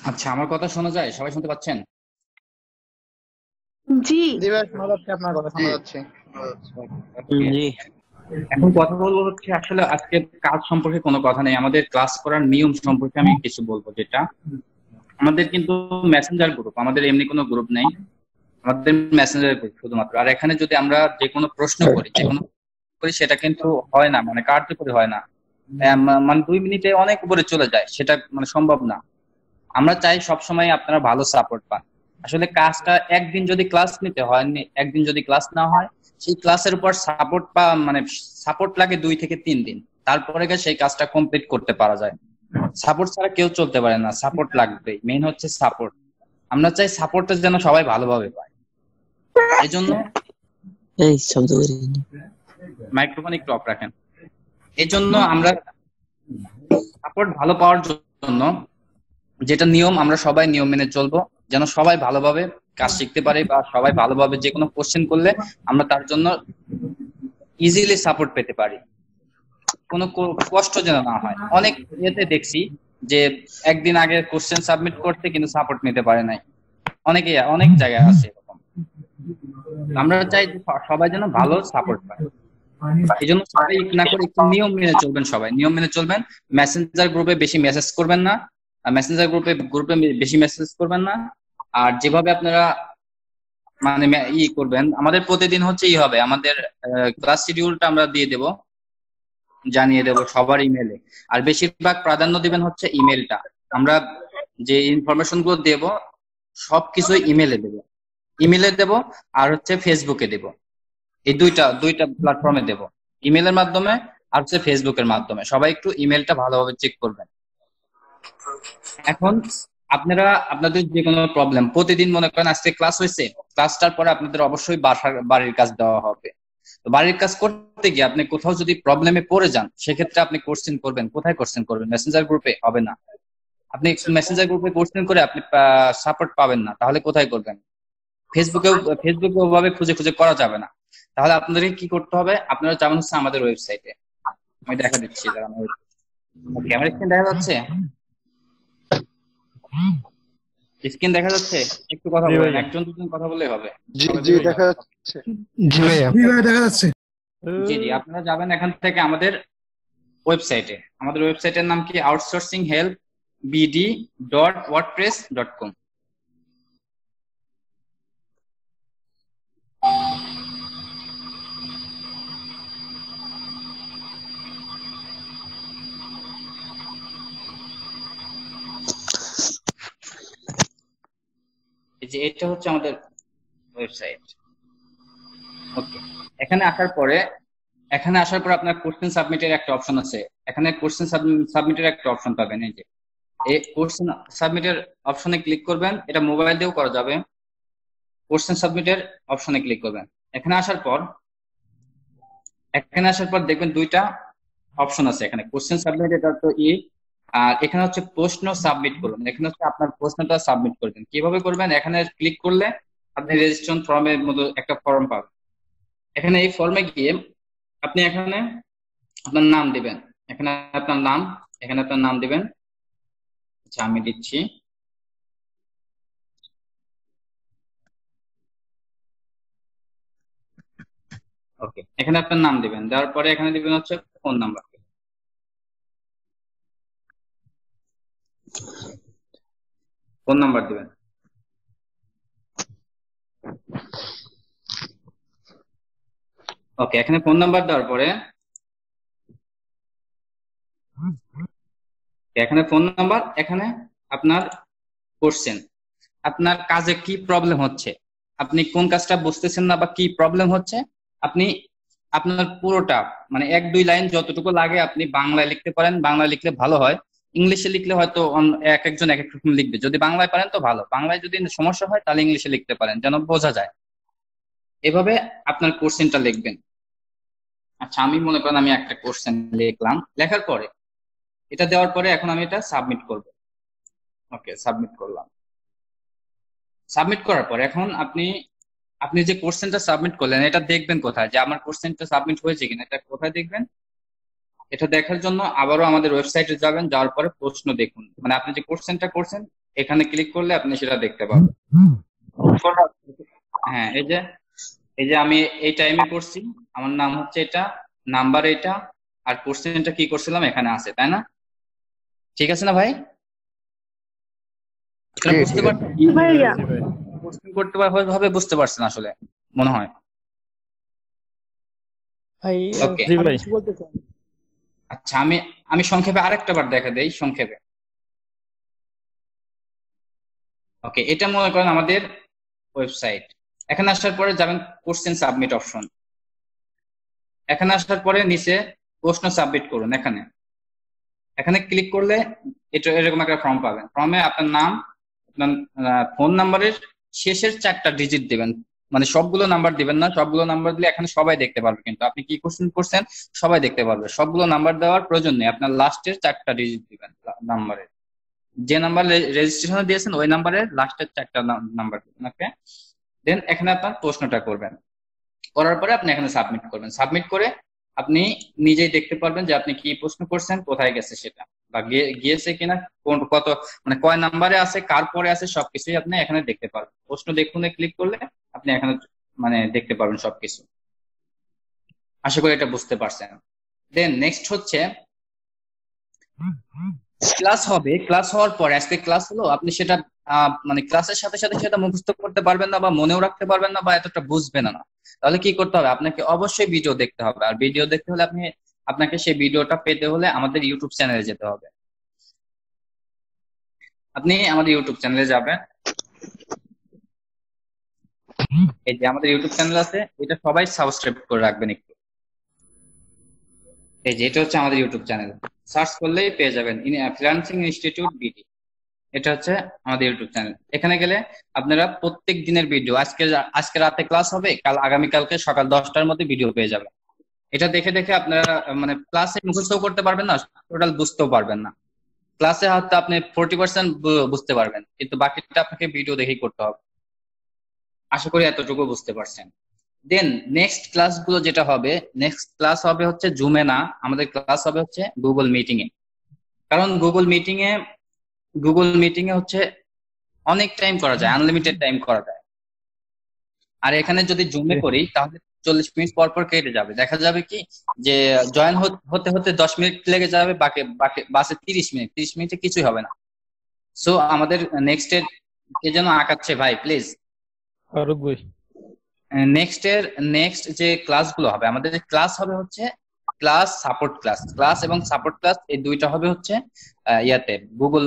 আচ্ছা, আমার কথা শোনা যায়? সবাই শুনতে পাচ্ছেন? জি। জি ভাই, শোনা যাচ্ছে, আপনার কথা শোনা যাচ্ছে। ওকে। জি। এখন কথা বলবো হচ্ছে আসলে আজকে কাজ সম্পর্কে কোনো কথা নেই, আমাদের ক্লাস করার নিয়ম সম্পর্কে আমি কিছু বলবো। যেটা আমাদের কিন্তু মেসেঞ্জার গ্রুপ, আমাদের এমনি কোনো গ্রুপ নেই, আমাদের মেসেঞ্জার গ্রুপ শুধুমাত্র। আর এখানে যদি আমরা যে কোনো প্রশ্ন করি, যে কোনো করি, সেটা কিন্তু হয় না, মানে কার্যকরী হয় না। মানে 2 মিনিটে অনেক উপরে চলে যায়, সেটা মানে সম্ভব না। আমরা চাই সবসময় আপনারা ভালো সাপোর্ট পান। আসলে কাজটা একদিন যদি ক্লাস নিতে হয়, একদিন যদি ক্লাস না হয়, সেই ক্লাসের উপর সাপোর্ট মানে সাপোর্ট লাগে 2 থেকে 3 দিন, তারপরে গিয়ে সেই কাজটা কমপ্লিট করতে পারা যায়। সাপোর্ট ছাড়া কেউ চলতে পারে না, সাপোর্ট লাগবে, মেইন হচ্ছে সাপোর্ট। আমরা চাই সাপোর্টটা যেন সবাই ভালোভাবে পায়। এই জন্য এই শব্দ করি না। মাইক্রোফোন একটু অফ রাখেন। এই জন্য আমরা সাপোর্ট ভালো পাওয়ার জন্য যেটা নিয়ম, আমরা সবাই নিয়ম মেনে চলবো, যেন সবাই ভালোভাবে কাজ শিখতে পারে, বা সবাই ভালোভাবে যে কোনো কোশ্চেন করলে আমরা তার জন্য ইজিলি সাপোর্ট পেতে পারি, কোনো কষ্ট যেন না হয়। অনেক ইয়েতে দেখছি যে একদিন আগে কোশ্চেন সাবমিট করতে কিন্তু সাপোর্ট নিতে পারে নাই, অনেক জায়গায় আছে এরকম। আমরা চাই যে সবাই যেন ভালো সাপোর্ট পায়। এই জন্য সবাই না করে একটু নিয়ম মেনে চলবেন, সবাই নিয়ম মেনে চলবেন। মেসেঞ্জার গ্রুপে বেশি মেসেজ করবেন না, মেসেঞ্জার গ্রুপে বেশি মেসেজ করবেন না। আর যেভাবে আপনারা মানে করবেন, আমাদের প্রতিদিন হচ্ছে হবে, আমাদের ক্লাস শিডিউলটা আমরা দিয়ে দেব, জানিয়ে দেব সবার ইমেলে। আর বেশিরভাগ প্রাধান্য দিবেন হচ্ছে ইমেলটা। আমরা যে ইনফরমেশন গুলো দেব সবকিছু ইমেলে দেব, আর হচ্ছে ফেসবুকে দেব। এই দুইটা প্ল্যাটফর্মে দেব, ইমেলের মাধ্যমে আর হচ্ছে ফেসবুকের মাধ্যমে। সবাই একটু ইমেলটা ভালোভাবে চেক করবেন। এখন আপনারা আপনাদের যে কোনো প্রবলেম, প্রতিদিন মনে করেন আজকে ক্লাস হয়েছে, ক্লাসটার পরে আপনাদের অবশ্যই বাড়ির কাজ দেওয়া হবে। তো বাড়ির কাজ করতে গিয়ে আপনি কোথাও যদি প্রবলেমে পড়ে যান, সেক্ষেত্রে আপনি কোশ্চেন করবেন কোথায়? কোশ্চেন করবেন মেসেঞ্জার গ্রুপে? হবে না। আপনি মেসেঞ্জার গ্রুপে কোশ্চেন করে আপনি সাপোর্ট পাবেন না, তাহলে কোথায় করবেন? ফেসবুকে ওভাবে খুঁজে খুঁজে করা যাবে না। তাহলে আপনাদেরকে কি করতে হবে? আপনারা যাবেন হচ্ছে আমাদের ওয়েবসাইটে। আমি দেখা দিচ্ছি, ক্যামেরা স্ক্রিন দেখা যাচ্ছে? স্ক্রিন দেখা যাচ্ছে? একটু কথা বলেন, একজন দুজন কথা বললেই হবে। জি জি, দেখা যাচ্ছে। জি ভাইয়া, দেখা যাচ্ছে। জি জি, আপনারা যাবেন এখান থেকে আমাদের ওয়েবসাইটে। আমাদের ওয়েবসাইটের নাম কি? outsourcinghelpbd.wordpress.com। এই যে এটা হচ্ছে আমাদের ওয়েবসাইট। ওকে, এখানে আসার পরে আপনার কোশ্চেন সাবমিটের একটা অপশন আছে। এখানে কোশ্চেন সাবমিটের একটা অপশন পাবেন। এই যে এই কোশ্চেন সাবমিটের অপশনে ক্লিক করবেন, এটা মোবাইল দিয়েও করা যাবে। কোশ্চেন সাবমিটের অপশনে ক্লিক করবেন। এখানে আসার পর দেখবেন দুইটা অপশন আছে। এখানে কোশ্চেন সাবমিট, এটা তো আর এখানে হচ্ছে প্রশ্ন সাবমিট করুন। এখানে হচ্ছে আপনার প্রশ্নটা সাবমিট করবেন। কিভাবে করবেন? এখানে ক্লিক করলে আপনি রেজিস্ট্রেশন ফর্মের মতো একটা ফর্ম পাবেন। এখানে এই ফর্মে গিয়ে আপনি এখানে আপনার নাম দিবেন। এখানে আপনার নাম দিবেন। আচ্ছা, আমি দিচ্ছি। ওকে, এখানে আপনার নাম দিবেন, দেওয়ার পরে এখানে দিবেন হচ্ছে ফোন নাম্বার। দিবেন। ওকে, এখানে ফোন নাম্বার দেওয়ার পরে এখানে আপনার কোশ্চেন, আপনার কাজে কি প্রবলেম হচ্ছে, আপনি কোন কাজটা বুঝতেছেন না বা কি প্রবলেম হচ্ছে, আপনি আপনার পুরোটা মানে 1-2 লাইন যতটুকু লাগে আপনি বাংলায় লিখতে পারেন। বাংলায় লিখলে ভালো হয়, ইংলিশে লিখলে হয়তো এক একজন এক এক রকম লিখবে। যদি বাংলায় পারেন তো ভালো, বাংলায় যদি সমস্যা হয় তাহলে ইংলিশে লিখতে পারেন, যেন বোঝা যায়। এভাবে আপনার কোশ্চেনটা লিখবেন। আচ্ছা, আমি মনে করেন আমি একটা কোশ্চেন লিখলাম, লেখার পরে এটা দেওয়ার পরে এখন আমি এটা সাবমিট করব। ওকে, সাবমিট করলাম। সাবমিট করার পর এখন আপনি যে কোশ্চেনটা সাবমিট করলেন, এটা দেখবেন কোথায় যে আমার কোশ্চেনটা সাবমিট হয়েছে কিনা, এটা কোথায় দেখবেন? এটা দেখার জন্য আবারও আমাদের ওয়েবসাইটে যাবেন, যাওয়ার পরে প্রশ্ন দেখুন, মানে আপনি যে কোশ্চেনটা করছেন এখানে ক্লিক করলে আপনি সেটা দেখতে পাবেন। হ্যাঁ, এই যে আমি এই টাইমে করছি, আমার নাম হচ্ছে এটা, নাম্বার এটা, আর কোশ্চেনটা কি করছিলাম এখানে আছে, তাই না? ঠিক আছে না ভাই? আসলে বুঝতে পারছেন? কোশ্চেন করতে ভাবে বুঝতে পারছেন আসলে মনে হয়। ওকে, আচ্ছা আমি সংক্ষেপে আরেকটা বার দেখা দেই সংক্ষেপে। ওকে, এটা মনে করেন আমাদের ওয়েবসাইট। এখানে আসার পরে যাবেন কোশ্চেন সাবমিট অপশন। এখানে আসার পরে নিচে প্রশ্ন সাবমিট করুন। এখানে ক্লিক করলে এটা এরকম একটা ফর্ম পাবেন। ফর্মে আপনার নাম, আপনার ফোন নাম্বারের শেষের 4টা ডিজিট দিবেন, মানে সবগুলো নাম্বার দিবেন না। সবগুলো নাম্বার দিলে এখানে সবাই দেখতে পারবে, কিন্তু আপনি কি কোশ্চেন করছেন সবাই দেখতে পারবে। সবগুলো নাম্বার দেওয়ার প্রয়োজন নেই, আপনার লাস্টের 4টা ডিজিট দিবেন নাম্বারের। যে নাম্বার রেজিস্ট্রেশন দিয়েছেন ওই নাম্বারের লাস্টের 4টা নাম্বার দিবেন। ওকে, দেন এখানে আপনার প্রশ্নটা করবেন। করার পরে আপনি এখানে সাবমিট করবেন। সাবমিট করে আপনি নিজেই দেখতে পারবেন যে আপনি কি প্রশ্ন করছেন, কোথায় গেছে সেটা, বা গিয়েছে কিনা, কত মানে কয় নাম্বারে আছে, কার পরে আছে, সবকিছুই আপনি এখানে দেখতে পারবেন। প্রশ্ন দেখুন ক্লিক করলে আপনি এখানে মানে দেখতে পারবেন সবকিছু। আশা করি এটা বুঝতে পারছেন। দেন নেক্সট হচ্ছে ক্লাস হবে। ক্লাস হওয়ার পরে আজকে ক্লাস হলো, আপনি সেটা মানে ক্লাসের সাথে সাথে সেটা মুখস্থ করতে পারবেন না, বা মনেও রাখতে পারবেন না, বা এতটা বুঝবেন না। তাহলে কি করতে হবে? আপনাকে অবশ্যই ভিডিও দেখতে হবে। আর ভিডিও দেখতে হলে আপনাকে সেই ভিডিওটা পেতে হলে আমাদের ইউটিউব চ্যানেলে যেতে হবে। আপনি আমাদের ইউটিউব চ্যানেলে যাবেন। এই যে আমাদের ইউটিউব চ্যানেল আছে, এটা সবাই সাবস্ক্রাইব করে রাখবেন একটু। এই যে এটা হচ্ছে আমাদের ইউটিউব চ্যানেল, সার্চ করলেই পেয়ে যাবেন ফ্রিল্যান্সিং ইনস্টিটিউট বিডি। এটা হচ্ছে আমাদের ইউটিউব চ্যানেল। এখানে গেলে আপনারা প্রত্যেক দিনের ভিডিও, আজকে রাতে ক্লাস হবে, আগামীকালকে সকাল 10টার মধ্যে ভিডিও পেয়ে যাবেন। এটা দেখে দেখে আপনারা মানে ক্লাসে মুখস্থ করতে পারবেন না, টোটাল বুঝতেও পারবেন না। ক্লাসে হয়তো আপনি 40% বুঝতে পারবেন, কিন্তু বাকিটা আপনাকে ভিডিও দেখেই করতে হবে। আশা করি এতটুকু বুঝতে পারছেন। দেন নেক্সট ক্লাসগুলো যেটা হবে, নেক্সট ক্লাস হবে হচ্ছে জুমে না, আমাদের ক্লাস হবে হচ্ছে গুগল মিটিং এ। কারণ গুগল মিটিং এ হচ্ছে অনেক টাইম করা যায়, আনলিমিটেড টাইম করা যায়। আর এখানে যদি জুমে করি তাহলে 40 মিনিট পর পর কেটে যাবে। দেখা যাবে কি যে জয়েন হতে হতে 10 মিনিট লেগে যাবে, বাকি বাসে 30 মিনিটে কিছুই হবে না। সো আমাদের নেক্সট এর কে যেন আঁকাচ্ছে ভাই প্লিজ। নেক্সট যে ক্লাসগুলো হবে, আমাদের ক্লাস হবে হচ্ছে ক্লাস ক্লাস এবং সাপোর্ট ক্লাস, এই দুইটা হবে হচ্ছে ইয়াতে গুগল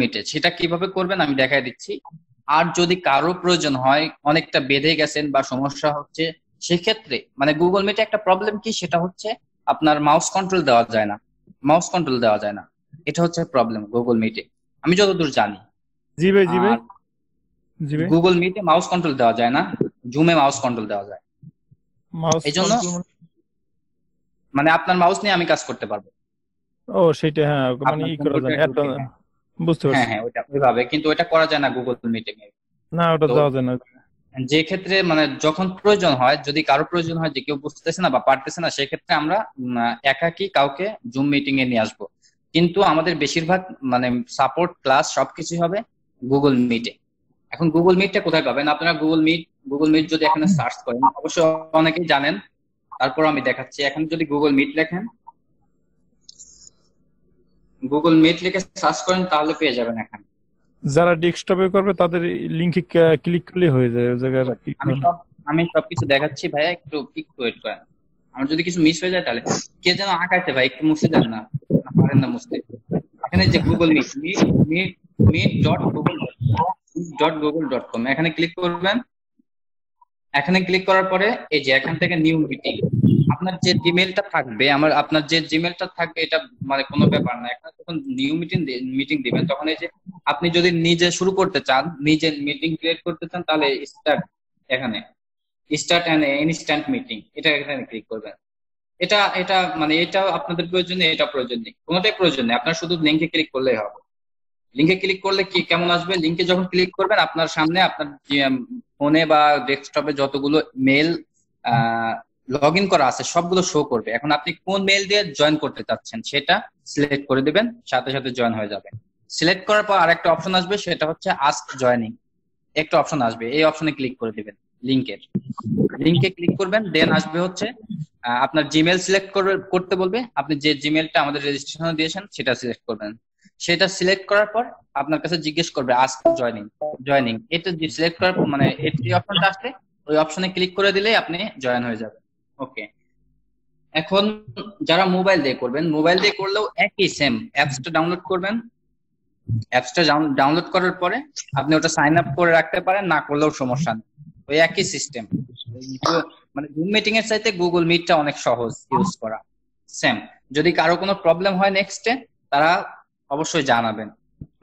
মিটে। সেটা কিভাবে করবেন আমি দেখাই দিচ্ছি। আর যদি কারো প্রয়োজন হয়, অনেকটা বেঁধে গেছেন বা সমস্যা হচ্ছে, সেক্ষেত্রে মানে গুগল মিটে একটা প্রবলেম কি, সেটা হচ্ছে আপনার মাউস কন্ট্রোল দেওয়া যায় না। এটা হচ্ছে প্রবলেম গুগল মিটে, আমি যতদূর জানি। গুগল মিটে মাউস কন্ট্রোল দেওয়া যায় না, জুমে মাউস কন্ট্রোল দেওয়া যায়। এই জন্য মানে আপনার মাউস নিয়ে আমি কাজ করতে পারবো। সেটা হ্যাঁ, মানে বুঝতে পারছি। হ্যাঁ ওইটা ওইভাবে, কিন্তু ওইটা করা যায় না গুগল মিটিং এ। না, ওটা দেওয়া যায় না। যে ক্ষেত্রে মানে যখন প্রয়োজন হয়, যদি কারো প্রয়োজন হয় যে কেউ বুঝতেছে না বা পারতেছে না, সেক্ষেত্রে আমরা একাকি কাউকে জুম মিটিং এ নিয়ে আসবো। কিন্তু আমাদের বেশিরভাগ মানে সাপোর্ট ক্লাস সবকিছু হবে গুগল মিটে। এখন গুগল মিটটা কোথায় পাবেন আপনারা? গুগল মিট যদি এখানে সার্চ করেন, অবশ্যই অনেকেই জানেন, তারপর আমি দেখাচ্ছি। এখন যদি গুগল মিট লেখেন, গুগল মিট লিখে সার্চ করেন, তাহলে পেয়ে যাবেন। এখানে যারা ডেস্কটপে করবে তাদের লিংকে ক্লিক করলে হয়ে যায়। ওই জায়গায় আমি সবকিছু দেখাচ্ছি ভাইয়া, একটু ওয়েট করেন। আমার যদি কিছু মিস হয়ে যায় তাহলে কে যেন আঁকাইতে ভাই, একটু মুছে দেন না, পারেন না মুছতে। এখানে যে গুগল meet.google.com, এখানে ক্লিক করবেন। এখানে ক্লিক করার পরে এই যে এখান থেকে নিউ মিটিং, আপনার যে জিমেলটা থাকবে, আপনার যে জিমেলটা থাকবে, এটা মানে কোনো ব্যাপার না। এখানে যখন নিউ মিটিং দিবেন, তখন এই যে আপনি যদি নিজে শুরু করতে চান, নিজে মিটিং ক্রিয়েট করতে চান, তাহলে স্টার্ট অ্যান ইনস্ট্যান্ট মিটিং, এটা এখানে ক্লিক করবেন। এটা মানে এটা আপনাদের প্রয়োজনে, এটা প্রয়োজন নেই, কোনোটাই প্রয়োজন নেই। আপনার শুধু লিংকে ক্লিক করলেই হবে। লিংকে ক্লিক করলে কি কেমন আসবে? লিংকে যখন ক্লিক করবেন, আপনার সামনে আপনার ফোনে বা ডেস্কটপে যতগুলো মেল লগ ইন করা আছে সবগুলো শো করবে। এখন আপনি কোন মেল দিয়ে জয়েন করতে চাচ্ছেন সেটা সিলেক্ট করে দিবেন, সাথে সাথে জয়েন হয়ে যাবে। সিলেক্ট করার পর আরেকটা অপশন আসবে, সেটা হচ্ছে আস্ক জয়েনিং। একটা অপশন আসবে, এই অপশনে ক্লিক করে দিবেন। লিংকে ক্লিক করবেন, দেন আসবে হচ্ছে আপনার জিমেল সিলেক্ট করতে বলবে। আপনি যে জিমেলটা আমাদের রেজিস্ট্রেশনে দিয়েছেন সেটা সিলেক্ট করবেন। সেটা সিলেক্ট করার পর আপনার কাছে জিজ্ঞেস করবে আস্ক জয়েনিং। এটা সিলেক্ট করার পর মানে এই অপশনটা আসলে ওই অপশনে ক্লিক করে দিলেই আপনি জয়েন হয়ে যাবেন। ওকে, এখন যারা মোবাইল দিয়ে করবেন, মোবাইল দিয়ে করলেও একই সেম অ্যাপসটা ডাউনলোড করবেন। অ্যাপসটা ডাউনলোড করার পরে আপনি ওটা সাইন আপ করে রাখতে পারেন, না করলেও সমস্যা নেই, ওই একই সিস্টেম। মানে জুম মিটিং এর চাইতে গুগল মিটটা অনেক সহজ ইউজ করা, সেম। যদি কারো কোনো প্রবলেম হয় নেক্সটে, তারা অবশ্যই জানাবেন।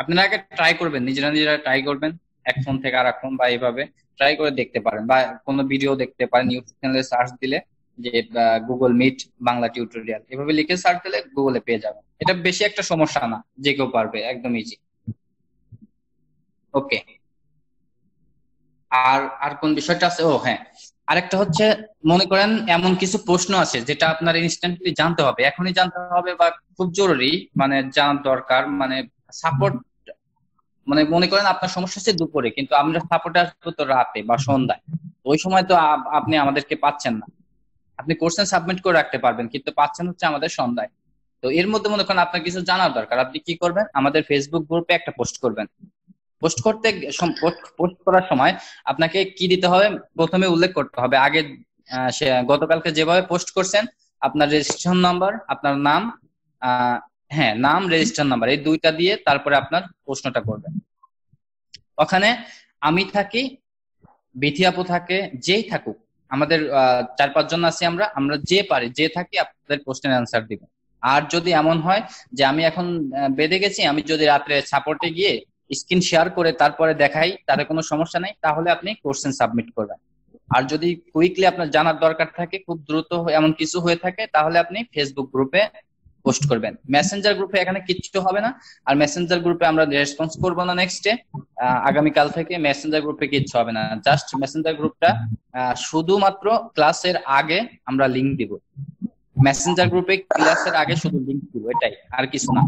আপনারা আগে ট্রাই করবেন, নিজেরা ট্রাই করবেন, এক ফোন থেকে আর এক ফোন বা এইভাবে ট্রাই করে দেখতে পারেন, বা কোনো ভিডিও দেখতে পারেন। ইউটিউব চ্যানেলে সার্চ দিলে যে গুগল মিট বাংলা টিউটোরিয়াল এভাবে লিখে সার্চ দিলে গুগলে পেয়ে যাবেন। এটা বেশি একটা সমস্যা না, যে কেউ পারবে, একদম ইজি। ওকে, আর কোন বিষয়টা আছে? ও হ্যাঁ, আরেকটা হচ্ছে, মনে করেন এমন কিছু প্রশ্ন আছে যেটা আপনার ইনস্ট্যান্টলি জানতে হবে, এখনই জানতে হবে, বা খুব জরুরি, মানে জানার দরকার, মানে সাপোর্ট। মানে মনে করেন আপনার সমস্যা হচ্ছে দুপুরে, কিন্তু আমরা সাপোর্টে আসবো তো রাতে বা সন্ধ্যায়, ওই সময় তো আপনি আমাদেরকে পাচ্ছেন না। আপনি কোশ্চেন সাবমিট করে রাখতে পারবেন, কিন্তু পাচ্ছেন হচ্ছে আমাদের সন্ধ্যায়। তো এর মধ্যে মনে করেন আপনার কিছু জানার দরকার, আপনি কি করবেন? আমাদের ফেসবুক গ্রুপে একটা পোস্ট করবেন। পোস্ট করার সময় আপনাকে কি দিতে হবে? প্রথমে উল্লেখ করতে হবে আগে সে গতকালকে যেভাবে পোস্ট করছেন, আপনার রেজিস্ট্রেশন নাম্বার, আপনার নাম, হ্যাঁ নাম, রেজিস্ট্রেশন নাম্বার, এই দুইটা দিয়ে তারপরে আপনার প্রশ্নটা করবেন। ওখানে আমি থাকি, বিথি আপু থাকে, যেই থাকুক, আমাদের 4-5 জন আছি, আমরা যে পারি, যে থাকি, আপনাদের প্রশ্নের অ্যান্সার দিব। আর যদি এমন হয় যে আমি এখন বেঁধে গেছি, আমি যদি রাত্রে সাপোর্টে গিয়ে স্ক্রিন শেয়ার করে তারপরে দেখাই, তাতে কোনো সমস্যা নেই, তাহলে আপনি কোশ্চেন সাবমিট করবেন। আর যদি কুইকলি আপনার জানার দরকার থাকে, খুব দ্রুত এমন কিছু হয়ে থাকে, তাহলে আপনি ফেসবুক গ্রুপে পোস্ট করবেন। মেসেঞ্জার গ্রুপে এখানে কিচ্ছু হবে না, আর মেসেঞ্জার গ্রুপে আমরা রেসপন্স করবো না নেক্সটে। আগামীকাল থেকে মেসেঞ্জার গ্রুপে কিচ্ছু হবে না, জাস্ট মেসেঞ্জার গ্রুপটা শুধুমাত্র ক্লাসের আগে আমরা লিংক দিব। মেসেঞ্জার গ্রুপে ক্লাসের আগে শুধু লিংক দিব, এটাই, আর কিছু না।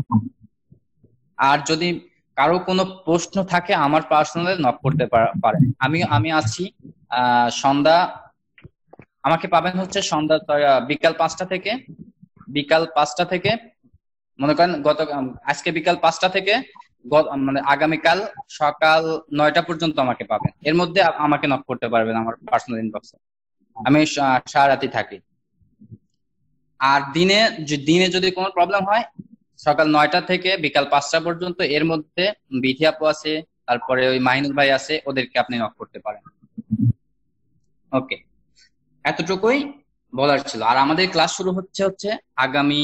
আর যদি কারো কোনো প্রশ্ন থাকে, আমার পার্সোনালি নক করতে পারেন। আমি আছি সন্ধ্যা, আমাকে পাবেন হচ্ছে সন্ধ্যা বিকাল 5টা থেকে মনে করেন আজকে বিকাল 5টা থেকে মানে আগামীকাল সকাল 9টা পর্যন্ত আমাকে পাবেন। এর মধ্যে আমাকে নক করতে পারবেন আমার পার্সোনাল ইনবক্সে, আমি সারারাতি থাকি। আর দিনে যদি কোনো প্রবলেম হয়, সকাল 9টা থেকে বিকাল 5টা পর্যন্ত, এর মধ্যে বিথি আপু আছে, তারপরে ওই মাহিনুর ভাই আছে, ওদেরকে আপনি নক করতে পারেন। ওকে, এতটুকুই বলার ছিল। আর আমাদের ক্লাস শুরু হচ্ছে আগামী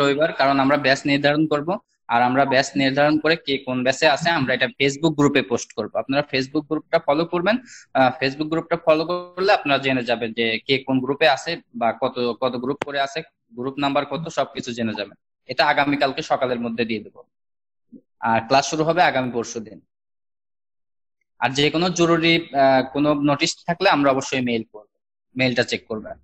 রবিবার, কারণ আমরা ব্যাচ নির্ধারণ করব। আর আমরা ব্যাচ নির্ধারণ করে কে কোন ব্যাচে আছে আমরা এটা ফেসবুক গ্রুপে পোস্ট করব। আপনারা ফেসবুক গ্রুপটা ফলো করবেন। ফেসবুক গ্রুপটা ফলো করলে আপনারা জেনে যাবেন যে কে কোন গ্রুপে আছে, বা কত গ্রুপ করে আছে, গ্রুপ নাম্বার কত, সবকিছু জেনে যাবেন। এটা আগামীকালকে সকালের মধ্যে দিয়ে দেবো। আর ক্লাস শুরু হবে আগামী পরশুদিন। আর যে কোনো জরুরি কোনো নোটিশ থাকলে আমরা অবশ্যই মেইল করব, মেইলটা চেক করবেন।